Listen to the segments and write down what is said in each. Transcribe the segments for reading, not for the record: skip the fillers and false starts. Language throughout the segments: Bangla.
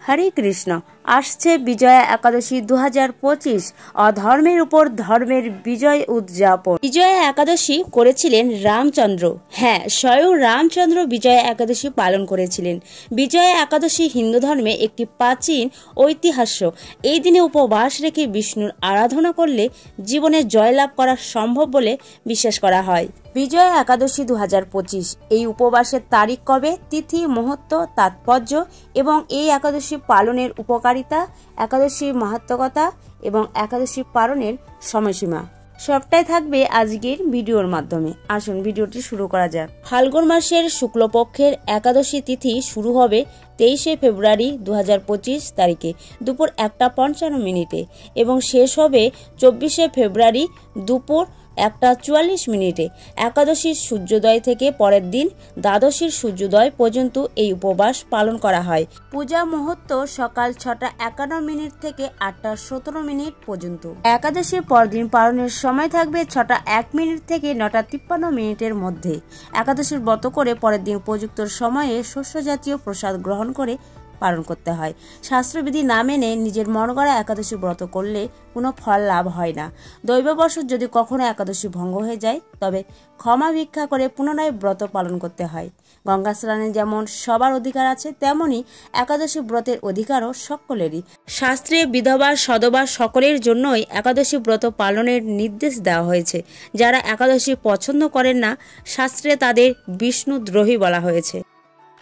হরে কৃষ্ণ। আসছে বিজয়া একাদশী 2025। অধর্মের উপর ধর্মের বিজয় উদযাপন। বিজয়া একাদশী করেছিলেন রামচন্দ্র। হ্যাঁ, স্বয়ং রামচন্দ্র বিজয়া একাদশী পালন করেছিলেন। বিজয়া একাদশী হিন্দু ধর্মে একটি প্রাচীন ঐতিহ্য। এই দিনে উপবাস রেখে বিষ্ণুর আরাধনা করলে জীবনে জয়লাভ করা সম্ভব বলে বিশ্বাস করা হয়। বিজয়া একাদশী 2025। এই উপবাসের তারিখ কবে, তিথি, মুহূর্ত, তাৎপর্য এবং এই একাদশী পালনের উপকারিতা, একাদশীর মাহাত্ম্যকতা এবং একাদশী পালনের সময়সীমা সবটাই থাকবে আজকের ভিডিওর মাধ্যমে। আসুন ভিডিওটি শুরু করা যাক। ফাল্গুন মাসের শুক্লপক্ষের একাদশী তিথি শুরু হবে 23শে ফেব্রুয়ারি 2025 তারিখে দুপুর 1:55 এবং শেষ হবে 24শে ফেব্রুয়ারি দুপুর 1:44। একাদশীর সূর্যোদয় থেকে পরের দিন দ্বাদশীর সূর্যোদয় পর্যন্ত এই উপবাস পালন করা হয়। পূজা মুহূর্ত সকাল 6:51 থেকে 8:17 পর্যন্ত। একাদশীর পরদিন পালনের সময় থাকবে 6:01 থেকে 9:53 মধ্যে। একাদশীর ব্রত করে পরের দিন উপযুক্ত সময়ে শস্য জাতীয় প্রসাদ গ্রহণ করে পালন করতে হয়। শাস্ত্রবিধি না মেনে নিজের মন গড়া একাদশী ব্রত করলে কোনো ফল লাভ হয় না। দৈববশত যদি কখনো একাদশী ভঙ্গ হয়ে যায় তবে ক্ষমা ভিক্ষা করে পুনরায় ব্রত পালন করতে হয়। গঙ্গা স্নানে যেমন সবার অধিকার আছে, তেমনি একাদশী ব্রতের অধিকারও সকলেরই। শাস্ত্রে বিধবা সধবা সকলের জন্যই একাদশী ব্রত পালনের নির্দেশ দেওয়া হয়েছে। যারা একাদশী পছন্দ করেন না, শাস্ত্রে তাদের বিষ্ণুদ্রোহী বলা হয়েছে।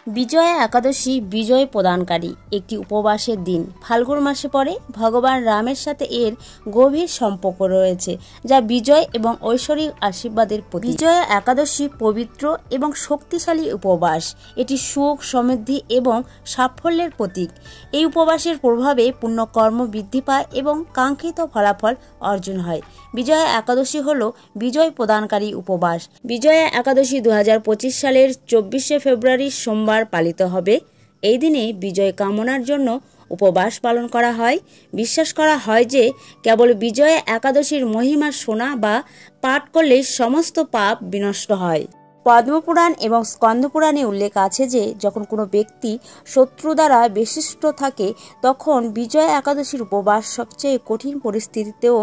বিজয়া একাদশী বিজয় প্রদানকারী একটি উপবাসের দিন। ফাল্গুন মাসে পড়ে। ভগবান রামের সাথে এর গভীর সম্পর্ক রয়েছে, যা বিজয় এবং ঐশ্বরিক আশীর্বাদের প্রতীক। বিজয়া একাদশী পবিত্র এবং শক্তিশালী উপবাস। এটি সুখ, সমৃদ্ধি এবং সাফল্যের প্রতীক। এই উপবাসের প্রভাবে পুণ্যকর্ম বৃদ্ধি পায় এবং কাঙ্ক্ষিত ফলাফল অর্জন হয়। বিজয়া একাদশী হল বিজয় প্রদানকারী উপবাস। বিজয়া একাদশী 2025 সালের 24শে ফেব্রুয়ারি সোমবার পালিত হবে। এই দিনে বিজয় কামনার জন্য উপবাস পালন করা হয়। বিশ্বাস করা হয় যে কেবল বিজয়া একাদশীর মহিমা শোনা বা পাঠ করলে সমস্ত পাপ বিনষ্ট হয়। পদ্মপুরাণ এবং স্কন্দপুরাণে উল্লেখ আছে যে যখন কোনো ব্যক্তি শত্রু দ্বারা বেষ্টিত থাকে তখন বিজয়া একাদশীর উপবাস সবচেয়ে কঠিন পরিস্থিতিতেও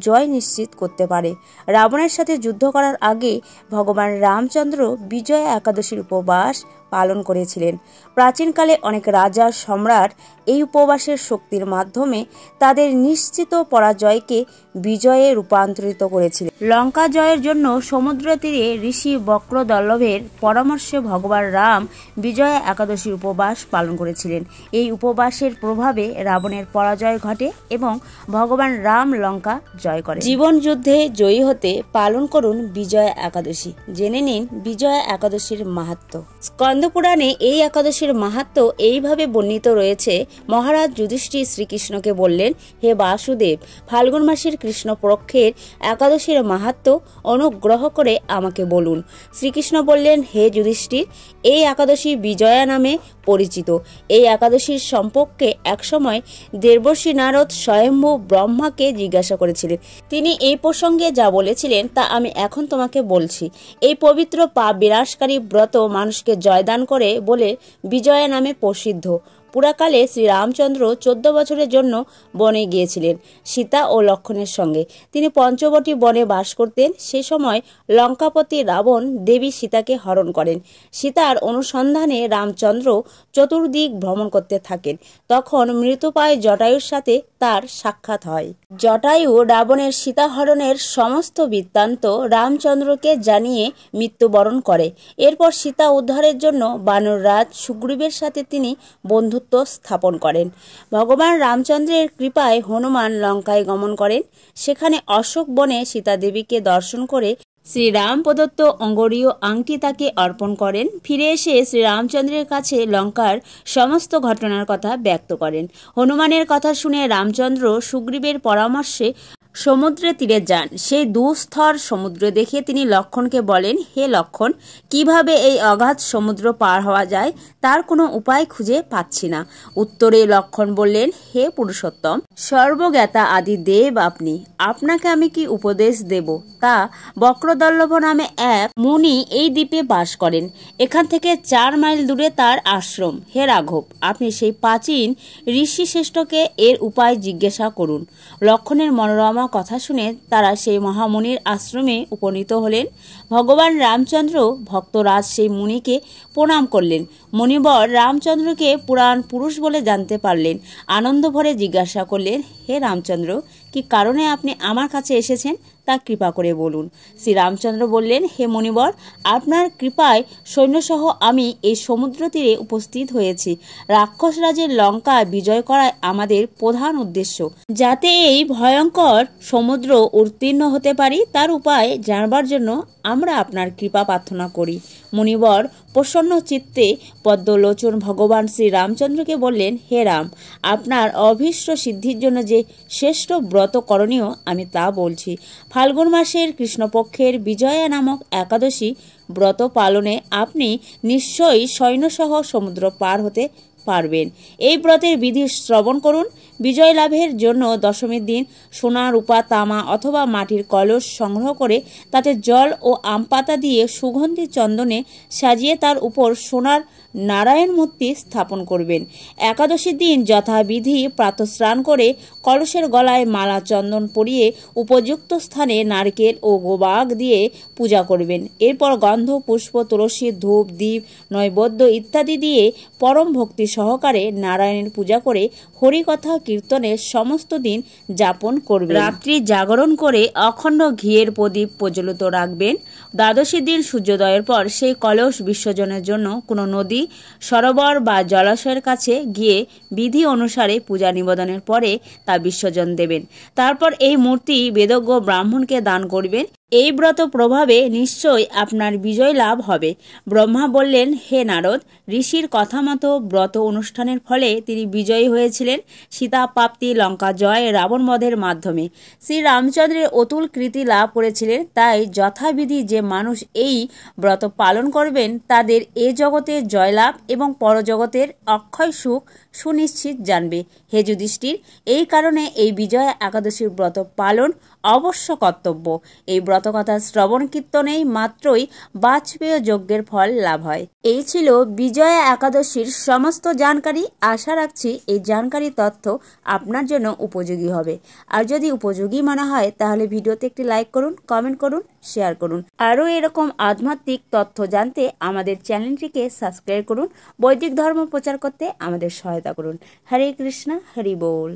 জয় নিশ্চিত করতে পারে। রাবণের সাথে যুদ্ধ করার আগে ভগবান রামচন্দ্র বিজয়া একাদশীর উপবাস পালন করেছিলেন। প্রাচীনকালে অনেক রাজা সম্রাট এই উপবাসের শক্তির মাধ্যমে তাদের নিশ্চিত পরাজয়কে বিজয়ে রূপান্তরিত করেছিলেন। লঙ্কা জয়ের জন্য সমুদ্র তীরে ঋষি বক্রদল্লভের পরামর্শে ভগবান রাম বিজয়া একাদশীর উপবাস পালন করেছিলেন। এই উপবাসের প্রভাবে রাবণের পরাজয় ঘটে এবং ভগবান রাম লঙ্কা জয় করেন। জীবন যুদ্ধে জয়ী হতে পালন করুন বিজয়া একাদশী। জেনে নিন বিজয়া একাদশীর মাহাত্ম্য। স্কন্দপুরাণে এই একাদশীর মাহাত্ম্য এইভাবে বর্ণিত রয়েছে। মহারাজ যুধিষ্ঠির শ্রীকৃষ্ণকে বললেন, হে বাসুদেব, ফাল্গুন মাসের কৃষ্ণপক্ষের একাদশীর মাহাত্ম্য অনুগ্রহ করে আমাকে বলুন। শ্রীকৃষ্ণ বললেন, হে যুধিষ্ঠির, এই একাদশী বিজয়া নামে পরিচিত। এই একাদশীর সম্পর্কে একসময় দেবর্ষি নারদ স্বয়ম্ভু ব্রহ্মাকে জিজ্ঞাসা করেছিলেন। তিনি এই প্রসঙ্গে যা বলেছিলেন তা আমি এখন তোমাকে বলছি। এই পবিত্র পাপ বিনাশকারী ব্রত মানুষকে জয়দান করে বলে বিজয়া নামে প্রসিদ্ধ। পুরাকালে শ্রীরামচন্দ্র 14 বছরের জন্য বনে গিয়েছিলেন সীতা ও লক্ষ্মণের সঙ্গে। তিনি পঞ্চবটী বনে বাস করতেন। সে সময় লঙ্কাপতি রাবণ দেবী সীতাকে হরণ করেন। সীতার অনুসন্ধানে রামচন্দ্র চতুর্দিক ভ্রমণ করতে থাকেন। তখন মৃতপ্রায় জটায়ুর সাথে তার সাক্ষাৎ হয়। জটায়ু রাবণের সীতাহরণের সমস্ত বৃত্তান্ত রামচন্দ্রকে জানিয়ে মৃত্যুবরণ করে। এরপর সীতা উদ্ধারের জন্য বানররাজ সুগ্রীবের সাথে তিনি বন্ধুত্ব স্থাপন করেন। ভগবান রামচন্দ্রের কৃপায় হনুমান লঙ্কায় গমন করেন। সেখানে অশোক বনে সীতা দেবীকে দর্শন করে শ্রীরাম প্রদত্ত অঙ্গরীয় আংটি তাকে অর্পণ করেন। ফিরে এসে শ্রীরামচন্দ্রের কাছে লঙ্কার সমস্ত ঘটনার কথা ব্যক্ত করেন। হনুমানের কথা শুনে রামচন্দ্র সুগ্রীবের পরামর্শে সমুদ্রে তীরে যান। সেই দুস্তর সমুদ্র দেখে তিনি লক্ষ্মণকে বলেন, হে লক্ষ্মণ, কিভাবে এই অগাধ সমুদ্র পার হওয়া যায় তার কোনো উপায় খুঁজে পাচ্ছি না। উত্তরে লক্ষ্মণ বললেন, হে পুরুষোত্তম, সর্বজ্ঞাতা আদি দেব আপনি, আপনাকে আমি কি উপদেশ দেব? তা বক্রদল্লভ নামে এক মুনি এই দ্বীপে বাস করেন। এখান থেকে 4 মাইল দূরে তার আশ্রম। হে রাঘব, আপনি সেই প্রাচীন ঋষি শ্রেষ্ঠকে এর উপায় জিজ্ঞাসা করুন। লক্ষ্মণের মনোরমা কথা শুনে তারা সেই মহামুনির আশ্রমে উপনীত হলেন। ভগবান রামচন্দ্র ভক্তরাজ সেই মুনিকে প্রণাম করলেন। মুনিবর রামচন্দ্রকে পুরাণ পুরুষ বলে জানতে পারলেন। আনন্দ ভরে জিজ্ঞাসা করলেন, হে রামচন্দ্র, কি কারণে আপনি আমার কাছে এসেছেন তা কৃপা করে বলুন। শ্রী রামচন্দ্র বললেন, হে মুনিবর, আপনার কৃপায় সৈন্যসহ আমি এই সমুদ্র তীরে উপস্থিত হয়েছি। রাক্ষস রাজের লঙ্কা বিজয় করাই আমাদের প্রধান উদ্দেশ্য। যাতে এই ভয়ঙ্কর সমুদ্র উত্তীর্ণ হতে পারি তার উপায় জানবার জন্য আমরা আপনার কৃপা প্রার্থনা করি। মুনিবর প্রসন্ন চিত্তে পদ্মলোচন ভগবান শ্রী রামচন্দ্রকে বললেন, হে রাম, আপনার অভীষ্ট সিদ্ধির জন্য যে শ্রেষ্ঠ ব্রত করণীয় আমি তা বলছি। ফাল্গুন মাসের কৃষ্ণপক্ষের বিজয়া নামক একাদশী ব্রত পালনে আপনি নিশ্চয়ই সৈন্যসহ সমুদ্র পার হতে পারবেন। এই ব্রতের বিধি শ্রবণ করুন। বিজয় লাভের জন্য দশমীর দিন সোনা, রূপা, তামা অথবা মাটির কলস সংগ্রহ করে তাতে জল ও আম পাতা দিয়ে সুগন্ধি চন্দনে সাজিয়ে তার উপর সোনার নারায়ণ মূর্তি স্থাপন করবেন। একাদশীর দিন যথাবিধি প্রাতঃস্নান করে কলসের গলায় মালা চন্দন পরিয়ে উপযুক্ত স্থানে নারকেল ও গোবাগ দিয়ে পূজা করবেন। এরপর গন্ধ, পুষ্প, তুলসী, ধূপ, দীপ, নৈবেদ্য ইত্যাদি দিয়ে পরম ভক্তি সহকারে নারায়ণের পূজা করে হরিকথা কীর্তনে সমস্ত দিন যাপন করবেন। রাত্রি জাগরণ করে অখণ্ড ঘিয়ের প্রদীপ প্রজ্বলিত রাখবেন। দ্বাদশীর দিন সূর্যোদয়ের পর সেই কলস বিসর্জনের জন্য কোনো নদী, সরোবর বা জলাশয়ের কাছে গিয়ে বিধি অনুসারে পূজা নিবেদনের পরে তা বিসর্জন দেবেন। তারপর এই মূর্তি বেদজ্ঞ ব্রাহ্মণকে দান করবেন। এই ব্রত প্রভাবে নিশ্চয়ই আপনার বিজয় লাভ হবে। ব্রহ্মা বললেন, হে নারদ, ঋষির কথা মতো ব্রত অনুষ্ঠানের ফলে তিনি বিজয়ী হয়েছিলেন সীতা প্রাপ্তি, লঙ্কা জয়, রাবণ বধের মাধ্যমে। শ্রী রামচন্দ্রের অতুল কৃতি লাভ করেছিলেন। তাই যথাবিধি যে মানুষ এই ব্রত পালন করবেন তাদের এ জগতে জয়লাভ এবং পরজগতের অক্ষয় সুখ সুনিশ্চিত জানবে। হে যুধিষ্ঠির, এই কারণে এই বিজয়া একাদশীর ব্রত পালন অবশ্য কর্তব্য। এই ব্রতকথা শ্রবণ কীর্তনেই মাত্রই বাজপেয় যজ্ঞের ফল লাভ হয়। এই ছিল বিজয়া একাদশীর সমস্ত জানকারি। আশা রাখছি এই জানকারি তথ্য আপনার জন্য উপযোগী হবে। আর যদি উপযোগী মনে হয় তাহলে ভিডিওতে একটি লাইক করুন, কমেন্ট করুন, শেয়ার করুন। আরও এরকম আধ্যাত্মিক তথ্য জানতে আমাদের চ্যানেলটিকে সাবস্ক্রাইব করুন। বৈদিক ধর্ম প্রচার করতে আমাদের সহায়তা করুন। হরে কৃষ্ণ, হরি বল।